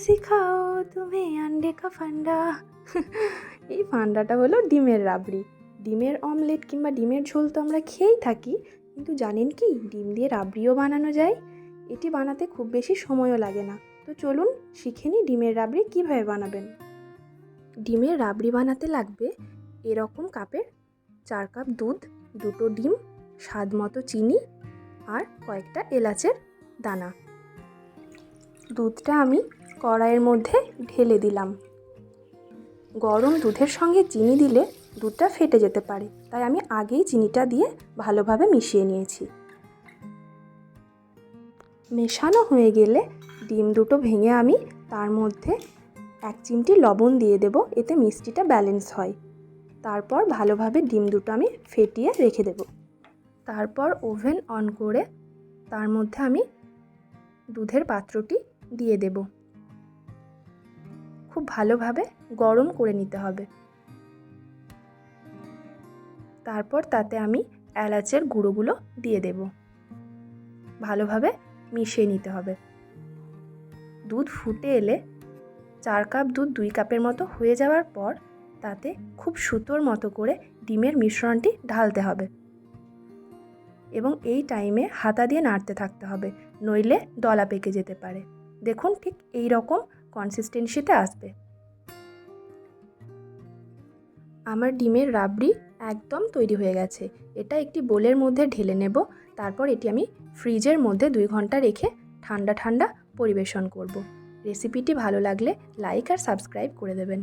সিখাও তুমি আন্ডে কা ফান্ডা। এই ফান্ডাটা হলো ডিমের রাবড়ি। ডিমের অমলেট কিংবা ডিমের ঝোল তো আমরা খেয়েই থাকি, কিন্তু জানেন কি ডিম দিয়ে রাবড়িও বানানো যায়? এটি বানাতে খুব বেশি সময়ও লাগে না। তো চলুন শিখে নিই ডিমের রাবড়ি কীভাবে বানাবেন। ডিমের রাবড়ি বানাতে লাগবে এরকম কাপের 4 কাপ দুধ, 2টো ডিম, স্বাদ মতো চিনি আর কয়েকটা এলাচের দানা। দুধটা আমি কড়াইয়ের মধ্যে ঢেলে দিলাম। গরম দুধের সঙ্গে চিনি দিলে দুধটা ফেটে যেতে পারে, তাই আমি আগেই চিনিটা দিয়ে ভালোভাবে মিশিয়ে নিয়েছি। মেশানো হয়ে গেলে ডিম দুটো ভেঙে আমি তার মধ্যে 1 চিমটি লবণ দিয়ে দেব, এতে মিষ্টিটা ব্যালেন্স হয়। তারপর ভালোভাবে ডিম দুটো আমি ফেটিয়ে রেখে দেব। তারপর ওভেন অন করে তার মধ্যে আমি দুধের পাত্রটি দিয়ে দেব। খুব ভালোভাবে গরম করে নিতে হবে। তারপর তাতে আমি এলাচের গুঁড়োগুলো দিয়ে দেব। ভালোভাবে মিশিয়ে নিতে হবে। দুধ ফুটে এলে 4 কাপ দুধ 2 কাপের মতো হয়ে যাওয়ার পর তাতে খুব সুতোর মতো করে ডিমের মিশ্রণটি ঢালতে হবে এবং এই টাইমে হাতা দিয়ে নাড়তে থাকতে হবে, নইলে দলা পেকে যেতে পারে। দেখুন ঠিক এই রকম কনসিস্টেন্সিতে আসবে। আমার ডিমের রাবড়ি একদম তৈরি হয়ে গেছে। এটা একটি বোলের মধ্যে ঢেলে নেব। তারপর এটি আমি ফ্রিজের মধ্যে 2 ঘন্টা রেখে ঠান্ডা ঠান্ডা পরিবেশন করব। রেসিপিটি ভালো লাগলে লাইক আর সাবস্ক্রাইব করে দেবেন।